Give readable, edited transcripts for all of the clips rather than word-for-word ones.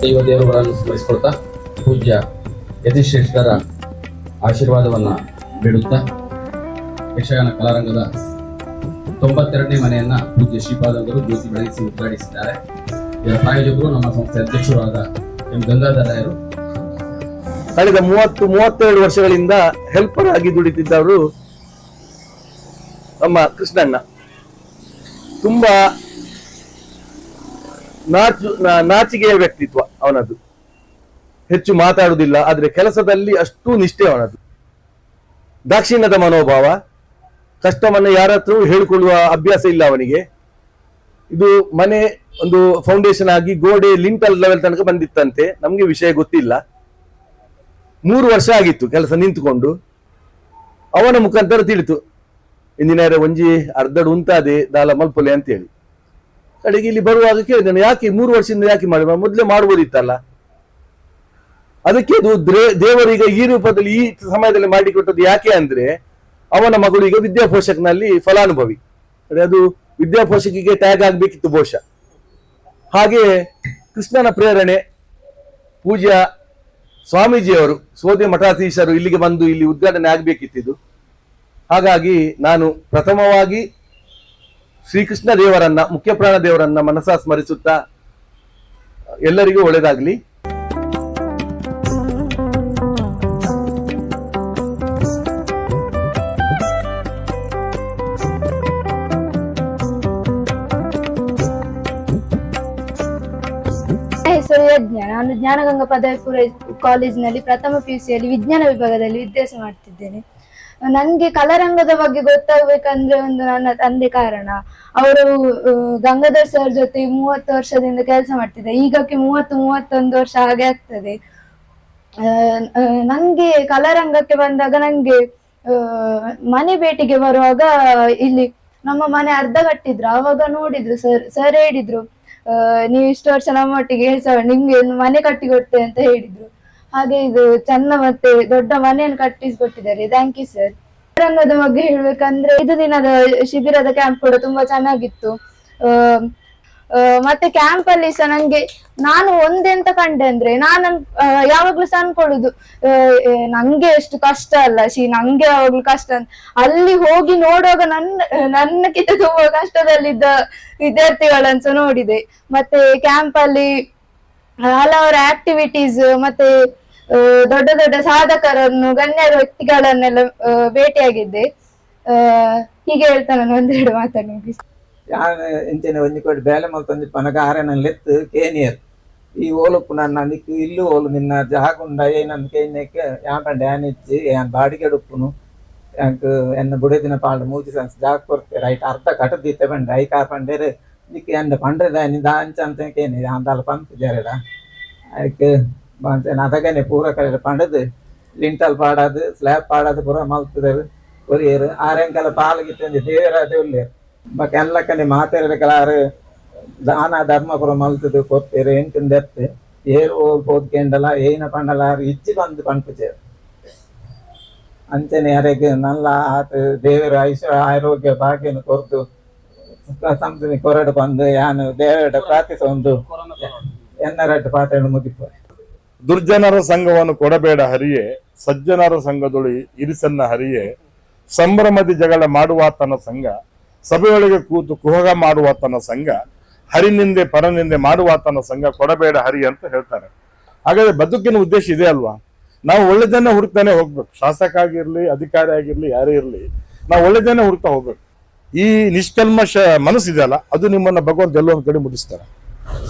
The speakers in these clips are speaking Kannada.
ದೈವ ದೇವರುಗಳನ್ನು ಸ್ಮರಿಸಿಕೊಳ್ತಾ ಪೂಜ್ಯ ಯತಿಶ್ರೇಷ್ಠರ ಆಶೀರ್ವಾದವನ್ನ ಬೇಡುತ್ತಾ ಯಕ್ಷಗಾನ ಕಲಾರಂಗದ 92ನೇ ಮನೆಯನ್ನ ಪೂಜ್ಯ ಶ್ರೀಪಾದಂಗರು ಜ್ಯೋತಿ ಬೆಳಗಿಸಿ ಉದ್ಘಾಟಿಸಿದ್ದಾರೆ. ಇದರ ಪ್ರಾಯೋಜಕರು ನಮ್ಮ ಸಂಸ್ಥೆ ಅಧ್ಯಕ್ಷರಾದ ಎಂ ಗಂಗಾಧರರಾಯರು. ಕಳೆದ 32 ವರ್ಷಗಳಿಂದ ಹೆಲ್ಪರ್ ಆಗಿ ದುಡಿತಿದ್ದವರು ನಮ್ಮ ಕೃಷ್ಣಣ್ಣ. ತುಂಬಾ ನಾಚಿಕೆಯ ವ್ಯಕ್ತಿತ್ವ ಅವನದು. ಹೆಚ್ಚು ಮಾತಾಡುವುದಿಲ್ಲ, ಆದ್ರೆ ಕೆಲಸದಲ್ಲಿ ಅಷ್ಟು ನಿಷ್ಠೆ ಅವನದು. ದಾಕ್ಷಿಣ್ಯದ ಮನೋಭಾವ, ಕಷ್ಟವನ್ನ ಯಾರ ಹತ್ರ ಹೇಳಿಕೊಳ್ಳುವ ಅಭ್ಯಾಸ ಇಲ್ಲ ಅವನಿಗೆ. ಇದು ಮನೆ ಒಂದು ಫೌಂಡೇಶನ್ ಆಗಿ ಗೋಡೆ ಲಿಂಟಲ್ ಲೆವೆಲ್ ತನಕ ಬಂದಿತ್ತಂತೆ, ನಮ್ಗೆ ವಿಷಯ ಗೊತ್ತಿಲ್ಲ. 3 ವರ್ಷ ಆಗಿತ್ತು ಕೆಲಸ ನಿಂತುಕೊಂಡು. ಅವನ ಮುಖಾಂತರ ತಿಳಿತು ಇಂದಿನ ಒಂಜಿ ಅರ್ಧಡು ಉಂಟಾದೆ ದಾಲ ಮಲ್ಪೊಲೆ ಅಂತೇಳಿ. ಕಡೆಗೆ ಇಲ್ಲಿ ಬರುವಾಗ ಕೇಳಿದನು, ಯಾಕೆ 3 ವರ್ಷದಿಂದ ಯಾಕೆ ಮಾಡಿ, ಮೊದಲೇ ಮಾಡ್ಬೋದಿತ್ತಲ್ಲ. ಅದಕ್ಕೆ ಅದು ದೇವರೀಗ ಈ ರೂಪದಲ್ಲಿ ಈ ಸಮಯದಲ್ಲಿ ಮಾಡಿಕೊಟ್ಟದ್ದು ಯಾಕೆ ಅಂದ್ರೆ, ಅವನ ಮಗಳು ಈಗ ವಿದ್ಯಾಪೋಷಕನಲ್ಲಿ ಫಲಾನುಭವಿ. ಅದು ವಿದ್ಯಾಪೋಷಕಿಗೆ ಟ್ಯಾಗ್ ಆಗ್ಬೇಕಿತ್ತು ಬಹುಶಃ. ಹಾಗೆ ಕೃಷ್ಣನ ಪ್ರೇರಣೆ, ಪೂಜ್ಯ ಸ್ವಾಮೀಜಿಯವರು ಸೋದೆ ಮಠಾಧೀಶರು ಇಲ್ಲಿಗೆ ಬಂದು ಇಲ್ಲಿ ಉದ್ಘಾಟನೆ ಆಗ್ಬೇಕಿತ್ತು. ಹಾಗಾಗಿ ನಾನು ಪ್ರಥಮವಾಗಿ ಶ್ರೀಕೃಷ್ಣ ದೇವರನ್ನ, ಮುಖ್ಯ ಪ್ರಾಣ ದೇವರನ್ನ ಮನಸಾ ಸ್ಮರಿಸುತ್ತಾ ಎಲ್ಲರಿಗೂ ಒಳ್ಳೆಯದಾಗ್ಲಿ. ಹೆಸರು ಯಜ್ಞ. ನಾನು ಜ್ಞಾನಗಂಗಾ ಪದವಿ ಪೂರ್ವ ಕಾಲೇಜಿನಲ್ಲಿ ಪ್ರಥಮ PUCಯಲ್ಲಿ ವಿಜ್ಞಾನ ವಿಭಾಗದಲ್ಲಿ ವಿದ್ಯಾಭ್ಯಾಸ ಮಾಡ್ತಿದ್ದೇನೆ. ನನಗೆ ಕಲಾರಂಗದ ಬಗ್ಗೆ ಗೊತ್ತಾಗಬೇಕಂದ್ರೆ ಒಂದು ನನ್ನ ತಂದೆ ಕಾರಣ. ಅವರು ಗಂಗಾಧರ್ ಸರ್ ಜೊತೆ 30 ವರ್ಷದಿಂದ ಕೆಲಸ ಮಾಡ್ತಿದ್ದಾರೆ. ಈಗಕ್ಕೆ 30-31 ವರ್ಷ ಹಾಗೆ ಆಗ್ತದೆ. ನಂಗೆ ಕಲಾರಂಗಕ್ಕೆ ಬಂದಾಗ ನಂಗೆ ಮನೆ ಭೇಟಿಗೆ ಬರುವಾಗ ಇಲ್ಲಿ ನಮ್ಮ ಮನೆ ಅರ್ಧ ಕಟ್ಟಿದ್ರು. ಆವಾಗ ನೋಡಿದ್ರು ಸರ್ ಹೇಳಿದ್ರು, ನೀವು ಇಷ್ಟು ವರ್ಷ ನಮ್ಮೊಟ್ಟಿಗೆ ನಿಮ್ಗೆ ಮನೆ ಕಟ್ಟಿಕೊಡ್ತೆ ಅಂತ ಹೇಳಿದ್ರು. ಹಾಗೆ ಇದು ಚೆನ್ನ ಮತ್ತೆ ದೊಡ್ಡ ಮನೆಯನ್ನು ಕಟ್ಟಿಸಿಕೊಟ್ಟಿದ್ದಾರೆ. Thank you sir. ರಂಗದ ಬಗ್ಗೆ ಹೇಳ್ಬೇಕಂದ್ರೆ 5 ದಿನದ ಶಿಬಿರದ ಕ್ಯಾಂಪ್ ಕೂಡ ತುಂಬಾ ಚೆನ್ನಾಗಿತ್ತು. ಮತ್ತೆ ಕ್ಯಾಂಪ್ ಅಲ್ಲಿ ಸಹ ನಂಗೆ ನಾನು ಒಂದೆಂತ ಕಂಡೆ ಅಂದ್ರೆ, ನಾನು ಯಾವಾಗ್ಲೂ ಸಹ ಅನ್ಕೊಳ್ಳುದು ನಂಗೆ ಎಷ್ಟು ಕಷ್ಟ ಅಲ್ಲ, ನಂಗೆ ಯಾವಾಗ್ಲೂ ಕಷ್ಟ ಅಂತ. ಅಲ್ಲಿ ಹೋಗಿ ನೋಡುವಾಗ ನನ್ನಕ್ಕಿಂತ ತುಂಬಾ ಕಷ್ಟದಲ್ಲಿದ್ದ ವಿದ್ಯಾರ್ಥಿಗಳನ್ಸ ನೋಡಿದೆ. ಮತ್ತೆ ಕ್ಯಾಂಪ್ ಅಲ್ಲಿ ಹಲವಾರು ಆಕ್ಟಿವಿಟೀಸ್, ಮತ್ತೆ ದೊಡ್ಡ ದೊಡ್ಡ ಸಾಧಕರನ್ನು, ಗಣ್ಯರ ವ್ಯಕ್ತಿಗಳನ್ನೆಲ್ಲ ಭೇಟಿಯಾಗಿದ್ದೆ. ಹೀಗೆ ಹೇಳ್ತಾ ನಾನು 1-2 ಮಾತನ್ನು ಮುಗಿಸ್ತೇನೆ. ಎಂಚನೆ ಒಂಜಿ ಕೋಟಿ ಬೇಲೆ ಮಲ್ತೊಂದು ಪನಗ ಆರೆನಲ್ಲಿತ್ತು ಕೇನಿಯರ್ ಈ ಓಲುಪ್ಪು ನನ್ನ ನಿಕ್ಕು ಇಲ್ಲು ಓಲು ನಿನ್ನ ಜಾಗುಂಡ ಏನನ್ನು ಕೇನ್ಯಕ್ಕೆ ಯಾಪಂಡೆ ಆನಿಚ್ಚಿ ಏನ್ ಬಾಡಿಗೆ ಡುಪ್ಪುನು ಯಾಂಕ್ ಎನ್ನ ಬುಡದಿನ ಪಾಲ್ಡು ಮೂಜಿ ಸಂಸ್ ಜಾಗ ಕೊಡ್ತೆ ರೈಟ್ ಅರ್ಧ ಕಟ್ಟದಿತ್ತೆ ಬಂಡೆ ಐ ಕಾರ್ಪಂಡೇರು ನಿಕ್ಕು ಎಂಡ ಪಂಡ್ರೆದ ನಿಂದ ಅಂಚ ಅಂತ ಕೇನಿ ಅಂದಾಲ ಪಂಪ್ ಜರಡ ಅದಕ್ಕೆ ಬಂತೇನೆ ಅದಗನೆ ಪೂರ ಕಡೆ ಪಂಡದು ಲಿಂಟಲ್ ಪಾಡೋದು ಸ್ಲ್ಯಾಬ್ ಪಾಡೋದು ಪೂರ ಮಲ್ತದರು ಕೊರಿಯರು ಆರೆಂಕಲ ಪಾಲ್ಗಿತ್ತು ದೇವರಾದ ಉಳ್ಳೇರು ಬಾಕಿ ಎಲ್ಲಕ್ಕನೆ ಮಾತಾಡಬೇಕಾರು ದಾನ ಧರ್ಮ ಪುರ ಮಲ್ತದು ಕೊತ್ತೇರು ಎಂಟು ಏರು ಓದ್ಕೊಂಡಲ್ಲ ಏನ ಪಂಡಲಾರು ಇಚ್ಚಿ ಬಂದು ಪಂಪುಚೇರು ಅಂಚನೆ ಯಾರಿಗೆ ನಲ್ಲ ಆತ ದೇವರ ಆರೋಗ್ಯ ಭಾಗ್ಯನು ಕೊರ್ದು ಸಂಸ್ಥೆ ಕೊರಡು ಬಂದು ಯಾನು ದೇವರ ಪ್ರಾರ್ಥಿಸ ಒಂದು ಎನ್ನರಟ್ಟು ಪಾತ್ರ ಮುಗಿತು. ದುರ್ಜನರ ಸಂಘವನ್ನು ಕೊಡಬೇಡ ಹರಿಯೇ, ಸಜ್ಜನರ ಸಂಘದೊಳಿ ಇರಿಸನ್ನ ಹರಿಯೇ, ಸಂಭ್ರಮದಿ ಜಗಳ ಮಾಡುವಾತನ ಸಂಘ, ಸಭೆಯೊಳಗೆ ಕೂತು ಕುಹಗ ಮಾಡುವಾತನ ಸಂಘ, ಹರಿನಿಂದೆ ಪರನಿಂದೆ ಮಾಡುವಾತನ ಸಂಘ ಕೊಡಬೇಡ ಹರಿ ಅಂತ ಹೇಳ್ತಾರೆ. ಹಾಗಾದ್ರೆ ಬದುಕಿನ ಉದ್ದೇಶ ಇದೆ ಅಲ್ವಾ? ನಾವು ಒಳ್ಳೆದನ್ನ ಹುಡುಕ್ತಾನೆ ಹೋಗ್ಬೇಕು. ಶಾಸಕ ಆಗಿರ್ಲಿ, ಅಧಿಕಾರಿ ಆಗಿರ್ಲಿ, ಯಾರೇ ಇರ್ಲಿ, ನಾವು ಒಳ್ಳೆದನ್ನ ಹುಡುಕ್ತಾ ಹೋಗ್ಬೇಕು. ಈ ನಿಷ್ಕಲ್ಮಶ ಮನಸ್ಸಿದೆಯಲ್ಲ, ಅದು ನಿಮ್ಮನ್ನ ಭಗವಂತ ಎಲ್ಲೊಂದು ಕಡೆ ಮುಟ್ಟಿಸ್ತಾರೆ.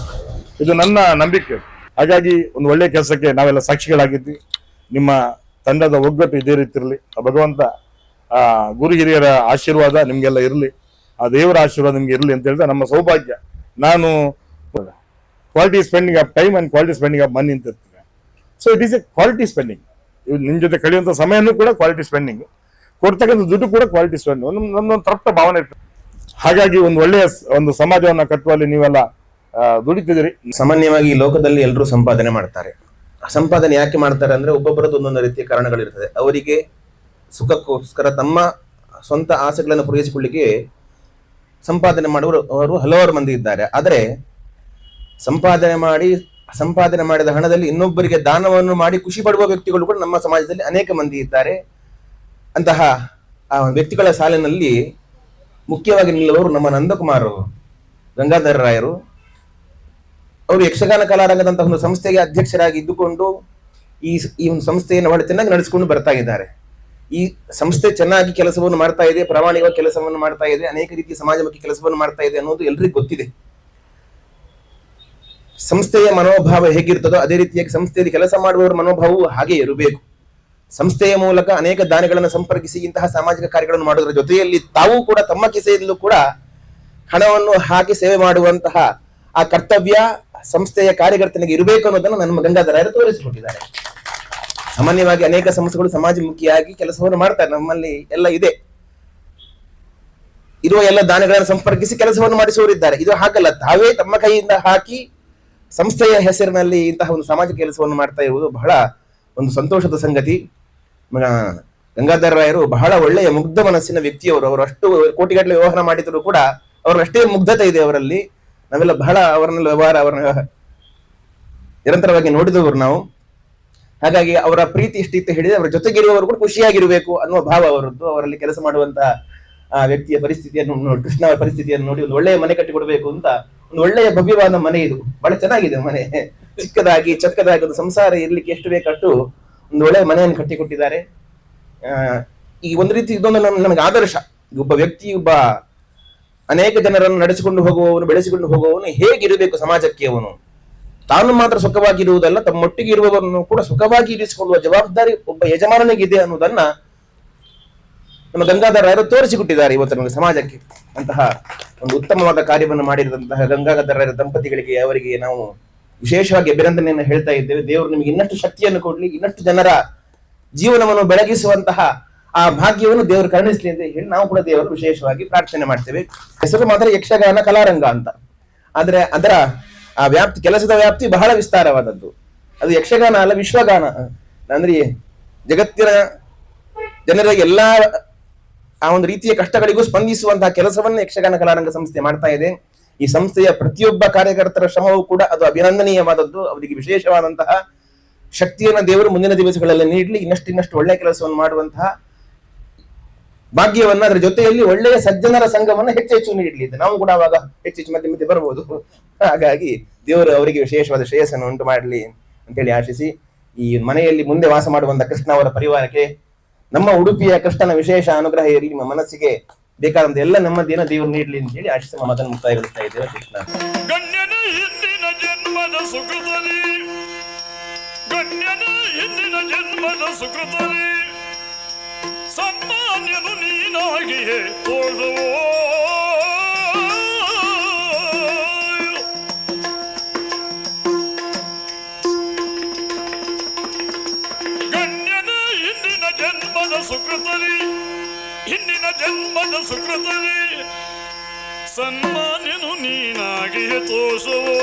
ಇದು ನನ್ನ ನಂಬಿಕೆ. ಹಾಗಾಗಿ ಒಂದು ಒಳ್ಳೆ ಕೆಲಸಕ್ಕೆ ನಾವೆಲ್ಲ ಸಾಕ್ಷಿಗಳಾಗಿದ್ವಿ. ನಿಮ್ಮ ತಂಡದ ಒಗ್ಗಟ್ಟು ಇದೇ ರೀತಿ ಇರಲಿ. ಭಗವಂತ ಗುರು ಹಿರಿಯರ ಆಶೀರ್ವಾದ ನಿಮ್ಗೆಲ್ಲ ಇರಲಿ, ಆ ದೇವರ ಆಶೀರ್ವಾದ ನಿಮ್ಗೆ ಇರಲಿ ಅಂತ ಹೇಳಿದ್ರೆ ನಮ್ಮ ಸೌಭಾಗ್ಯ. ನಾನು quality spending of time and quality spending of money ಅಂತ ಇರ್ತದೆ. So it is A quality spending. ನಿಮ್ ಜೊತೆ ಕಳೆಯುವಂತ ಸಮಯನೂ ಕೂಡ ಕ್ವಾಲಿಟಿ ಸ್ಪೆಂಡಿಂಗ್, ಕೊಡ್ತಕ್ಕಂಥ ದುಡ್ಡು ಕೂಡ ಕ್ವಾಲಿಟಿ ಸ್ಪೆಂಡಿಂಗ್. ನಮ್ದೊಂದು ತೃಪ್ತ ಭಾವನೆ ಇರ್ತದೆ. ಹಾಗಾಗಿ ಒಂದು ಒಳ್ಳೆಯ ಒಂದು ಸಮಾಜವನ್ನ ಕಟ್ಟುವಲ್ಲಿ ನೀವೆಲ್ಲ ದುಡಿತಿದ್ದೀರಿ. ಸಾಮಾನ್ಯವಾಗಿ ಈ ಲೋಕದಲ್ಲಿ ಎಲ್ಲರೂ ಸಂಪಾದನೆ ಮಾಡ್ತಾರೆ. ಸಂಪಾದನೆ ಯಾಕೆ ಮಾಡ್ತಾರೆ ಅಂದ್ರೆ, ಒಬ್ಬೊಬ್ಬರದ್ದು ಒಂದೊಂದು ರೀತಿಯ ಕಾರಣಗಳಿರ್ತದೆ. ಅವರಿಗೆ ಸುಖಕ್ಕೋಸ್ಕರ ತಮ್ಮ ಸ್ವಂತ ಆಸೆಗಳನ್ನು ಪೂರೈಸಿಕೊಳ್ಳಿಕ್ಕೆ ಸಂಪಾದನೆ ಮಾಡುವರು ಹಲವಾರು ಮಂದಿ ಇದ್ದಾರೆ. ಆದರೆ ಸಂಪಾದನೆ ಮಾಡಿ ಸಂಪಾದನೆ ಮಾಡಿದ ಹಣದಲ್ಲಿ ಇನ್ನೊಬ್ಬರಿಗೆ ದಾನವನ್ನು ಮಾಡಿ ಖುಷಿ ಪಡುವ ವ್ಯಕ್ತಿಗಳು ಕೂಡ ನಮ್ಮ ಸಮಾಜದಲ್ಲಿ ಅನೇಕ ಮಂದಿ ಇದ್ದಾರೆ. ಅಂತಹ ಆ ವ್ಯಕ್ತಿಗಳ ಸಾಲಿನಲ್ಲಿ ಮುಖ್ಯವಾಗಿ ನಿಲ್ಲುವವರು ನಮ್ಮ ನಂದಕುಮಾರ್ ಗಂಗಾಧರ ರಾಯರು. ಅವರು ಯಕ್ಷಗಾನ ಕಲಾರಂಗದಂತಹ ಒಂದು ಸಂಸ್ಥೆಗೆ ಅಧ್ಯಕ್ಷರಾಗಿ ಇದ್ದುಕೊಂಡು ಈ ಒಂದು ಸಂಸ್ಥೆಯನ್ನು ಬಹಳ ಚೆನ್ನಾಗಿ ನಡೆಸಿಕೊಂಡು ಬರ್ತಾ ಇದ್ದಾರೆ. ಈ ಸಂಸ್ಥೆ ಚೆನ್ನಾಗಿ ಕೆಲಸವನ್ನು ಮಾಡ್ತಾ ಇದೆ, ಪ್ರಾಮಾಣಿಕವಾಗಿ ಕೆಲಸವನ್ನು ಮಾಡ್ತಾ ಇದೆ, ಅನೇಕ ರೀತಿಯ ಸಮಾಜಮುಖಿ ಕೆಲಸವನ್ನು ಮಾಡ್ತಾ ಇದೆ ಅನ್ನೋದು ಎಲ್ರಿಗೂ ಗೊತ್ತಿದೆ. ಸಂಸ್ಥೆಯ ಮನೋಭಾವ ಹೇಗಿರ್ತದೋ ಅದೇ ರೀತಿಯಾಗಿ ಸಂಸ್ಥೆಯಲ್ಲಿ ಕೆಲಸ ಮಾಡುವವರ ಮನೋಭಾವವು ಹಾಗೆ ಇರಬೇಕು. ಸಂಸ್ಥೆಯ ಮೂಲಕ ಅನೇಕ ದಾನಿಗಳನ್ನು ಸಂಪರ್ಕಿಸಿ ಇಂತಹ ಸಾಮಾಜಿಕ ಕಾರ್ಯಗಳನ್ನು ಮಾಡುವುದರ ಜೊತೆಯಲ್ಲಿ ತಾವು ಕೂಡ ತಮ್ಮ ಕಿಸೆಯಲ್ಲೂ ಕೂಡ ಹಣವನ್ನು ಹಾಕಿ ಸೇವೆ ಮಾಡುವಂತಹ ಆ ಕರ್ತವ್ಯ ಸಂಸ್ಥೆಯ ಕಾರ್ಯಕರ್ತನಿಗೆ ಇರಬೇಕು ಅನ್ನೋದನ್ನು ನಮ್ಮ ಗಂಗಾಧರ ತೋರಿಸಿಕೊಟ್ಟಿದ್ದಾರೆ. ಸಾಮಾನ್ಯವಾಗಿ ಅನೇಕ ಸಂಸ್ಥೆಗಳು ಸಮಾಜಮುಖಿಯಾಗಿ ಕೆಲಸವನ್ನು ಮಾಡ್ತಾರೆ, ನಮ್ಮಲ್ಲಿ ಎಲ್ಲ ಇದೆ. ಇರುವ ಎಲ್ಲ ದಾನಿಗಳನ್ನು ಸಂಪರ್ಕಿಸಿ ಕೆಲಸವನ್ನು ಮಾಡಿಸುವವರಿದ್ದಾರೆ. ಇದು ಹಾಗಲ್ಲ, ತಾವೇ ತಮ್ಮ ಕೈಯಿಂದ ಹಾಕಿ ಸಂಸ್ಥೆಯ ಹೆಸರಿನಲ್ಲಿ ಇಂತಹ ಒಂದು ಸಾಮಾಜಿಕ ಕೆಲಸವನ್ನು ಮಾಡ್ತಾ ಇರುವುದು ಬಹಳ ಒಂದು ಸಂತೋಷದ ಸಂಗತಿ. ಗಂಗಾಧರ ರಾಯರು ಬಹಳ ಒಳ್ಳೆಯ ಮುಗ್ಧ ಮನಸ್ಸಿನ ವ್ಯಕ್ತಿಯವರು. ಅವರು ಅಷ್ಟು ಕೋಟಿಗಟ್ಟಲೆ ವ್ಯವಹಾರ ಮಾಡಿದ್ರು ಕೂಡ ಅವರಷ್ಟೇ ಮುಗ್ಧತೆ ಇದೆ ಅವರಲ್ಲಿ. ನಾವೆಲ್ಲ ಬಹಳ ಅವರನ್ನೆಲ್ಲ ಅವರನ್ನ ನಿರಂತರವಾಗಿ ನೋಡಿದವರು ನಾವು. ಹಾಗಾಗಿ ಅವರ ಪ್ರೀತಿ ಎಷ್ಟಿತ್ತು ಹೇಳಿದ್ರೆ ಅವರ ಜೊತೆಗಿರುವವರು ಕೂಡ ಖುಷಿಯಾಗಿರಬೇಕು ಅನ್ನುವ ಭಾವ ಅವರದ್ದು. ಅವರಲ್ಲಿ ಕೆಲಸ ಮಾಡುವಂತಹ ಆ ವ್ಯಕ್ತಿಯ ಪರಿಸ್ಥಿತಿಯನ್ನು ಕೃಷ್ಣ ಅವರ ಪರಿಸ್ಥಿತಿಯನ್ನು ನೋಡಿ ಒಂದು ಒಳ್ಳೆಯ ಮನೆ ಕಟ್ಟಿಕೊಡ್ಬೇಕು ಅಂತ ಒಂದು ಒಳ್ಳೆಯ ಭವ್ಯವಾದ ಮನೆ ಇದು. ಬಹಳ ಚೆನ್ನಾಗಿದೆ ಮನೆ, ಚಿಕ್ಕದಾಗಿ ಚಕ್ಕದಾಗಿ ಒಂದು ಸಂಸಾರ ಇರ್ಲಿಕ್ಕೆ ಎಷ್ಟು ಬೇಕಷ್ಟು ಒಂದು ಒಳ್ಳೆಯ ಮನೆಯನ್ನು ಕಟ್ಟಿಕೊಟ್ಟಿದ್ದಾರೆ. ಈ ಒಂದು ರೀತಿ ಇದೊಂದು ನಮಗೆ ಆದರ್ಶ. ಒಬ್ಬ ವ್ಯಕ್ತಿ, ಒಬ್ಬ ಅನೇಕ ಜನರನ್ನು ನಡೆಸಿಕೊಂಡು ಹೋಗುವವನು, ಬೆಳೆಸಿಕೊಂಡು ಹೋಗುವವನು ಹೇಗಿರಬೇಕು ಸಮಾಜಕ್ಕೆ, ಅವನು ತಾನು ಮಾತ್ರ ಸುಖವಾಗಿರುವುದಲ್ಲ, ತಮ್ಮೊಟ್ಟಿಗೆ ಇರುವವರನ್ನು ಕೂಡ ಸುಖವಾಗಿ ಇರಿಸಿಕೊಳ್ಳುವ ಜವಾಬ್ದಾರಿ ಒಬ್ಬ ಯಜಮಾನನಿಗಿದೆ ಅನ್ನುವುದನ್ನ ನಮ್ಮ ಗಂಗಾಧರ ರಾಯರು ತೋರಿಸಿಕೊಟ್ಟಿದ್ದಾರೆ ಇವತ್ತು ನಮಗೆ ಸಮಾಜಕ್ಕೆ. ಅಂತಹ ಒಂದು ಉತ್ತಮವಾದ ಕಾರ್ಯವನ್ನು ಮಾಡಿದಂತಹ ಗಂಗಾಧರ ರಾಯರ ದಂಪತಿಗಳಿಗೆ ಅವರಿಗೆ ನಾವು ವಿಶೇಷವಾಗಿ ಅಭಿನಂದನೆಯನ್ನು ಹೇಳ್ತಾ ಇದ್ದೇವೆ. ದೇವರು ನಿಮಗೆ ಇನ್ನಷ್ಟು ಶಕ್ತಿಯನ್ನು ಕೊಡ್ಲಿ, ಇನ್ನಷ್ಟು ಜನರ ಜೀವನವನ್ನು ಬೆಳಗಿಸುವಂತಹ ಆ ಭಾಗ್ಯವನ್ನು ದೇವರು ಕರುಣಿಸಲಿ ಅಂತ ಹೇಳಿ ನಾವು ಕೂಡ ದೇವರು ವಿಶೇಷವಾಗಿ ಪ್ರಾರ್ಥನೆ ಮಾಡ್ತೇವೆ. ಹೆಸರು ಮಾತ್ರ ಯಕ್ಷಗಾನ ಕಲಾರಂಗ ಅಂತ, ಆದ್ರೆ ಅದರ ಆ ವ್ಯಾಪ್ತಿ, ಕೆಲಸದ ವ್ಯಾಪ್ತಿ ಬಹಳ ವಿಸ್ತಾರವಾದದ್ದು. ಅದು ಯಕ್ಷಗಾನ ಅಲ್ಲ, ವಿಶ್ವಗಾನ. ಅಂದ್ರೆ ಜಗತ್ತಿನ ಜನರ ಎಲ್ಲಾ ಆ ಒಂದು ರೀತಿಯ ಕಷ್ಟಗಳಿಗೂ ಸ್ಪಂದಿಸುವಂತಹ ಕೆಲಸವನ್ನು ಯಕ್ಷಗಾನ ಕಲಾರಂಗ ಸಂಸ್ಥೆ ಮಾಡ್ತಾ ಇದೆ. ಈ ಸಂಸ್ಥೆಯ ಪ್ರತಿಯೊಬ್ಬ ಕಾರ್ಯಕರ್ತರ ಶ್ರಮವೂ ಕೂಡ ಅದು ಅಭಿನಂದನೀಯವಾದದ್ದು. ಅವರಿಗೆ ವಿಶೇಷವಾದಂತಹ ಶಕ್ತಿಯನ್ನು ದೇವರು ಮುಂದಿನ ದಿವಸಗಳಲ್ಲಿ ನೀಡಲಿ, ಇನ್ನಷ್ಟು ಒಳ್ಳೆಯ ಕೆಲಸವನ್ನು ಮಾಡುವಂತಹ ಭಾಗ್ಯವನ್ನ, ಅದರ ಜೊತೆಯಲ್ಲಿ ಒಳ್ಳೆಯ ಸಜ್ಜನರ ಸಂಘವನ್ನ ಹೆಚ್ಚು ನೀಡಲಿ. ನಾವು ಕೂಡ ಅವಾಗ ಹೆಚ್ಚು ಮಧ್ಯೆ ಬರಬಹುದು. ಹಾಗಾಗಿ ದೇವರು ಅವರಿಗೆ ವಿಶೇಷವಾದ ಶ್ರೇಯಸ್ಸನ್ನು ಉಂಟು ಮಾಡಲಿ ಅಂತೇಳಿ ಆಶಿಸಿ, ಈ ಮನೆಯಲ್ಲಿ ಮುಂದೆ ವಾಸ ಮಾಡುವಂತಹ ಕೃಷ್ಣ ಅವರ ಪರಿವಾರಕ್ಕೆ ನಮ್ಮ ಉಡುಪಿಯ ಕೃಷ್ಣನ ವಿಶೇಷ ಅನುಗ್ರಹ ಇರಲಿ, ನಿಮ್ಮ ಮನಸ್ಸಿಗೆ ಬೇಕಾದಂತ ಎಲ್ಲ ನೆಮ್ಮದಿಯನ್ನು ದೇವರು ನೀಡಲಿ ಅಂತ ಹೇಳಿ ಆಶಿಸಿ ಮಾತನ್ನು ಮುಕ್ತಾಯಗೊಳಿಸ್ತಾ ಇದ್ದೇವೆ. ಕೃಷ್ಣ ಗಣ್ಯನ ಹಿಂದಿನ ಜನ್ಮದ ಸುಕೃತಲಿ ಸನ್ಮಾನ್ಯನು ನೀನಾಗಿಯೇ ತೋರುವೋ. ಹಿಂದಿನ ಜನ್ಮದ ಸುಕೃತಲಿ ಸನ್ಮಾನ್ಯನು ನೀನಾಗಿಯೇ ತೋರಿಸುವೋ.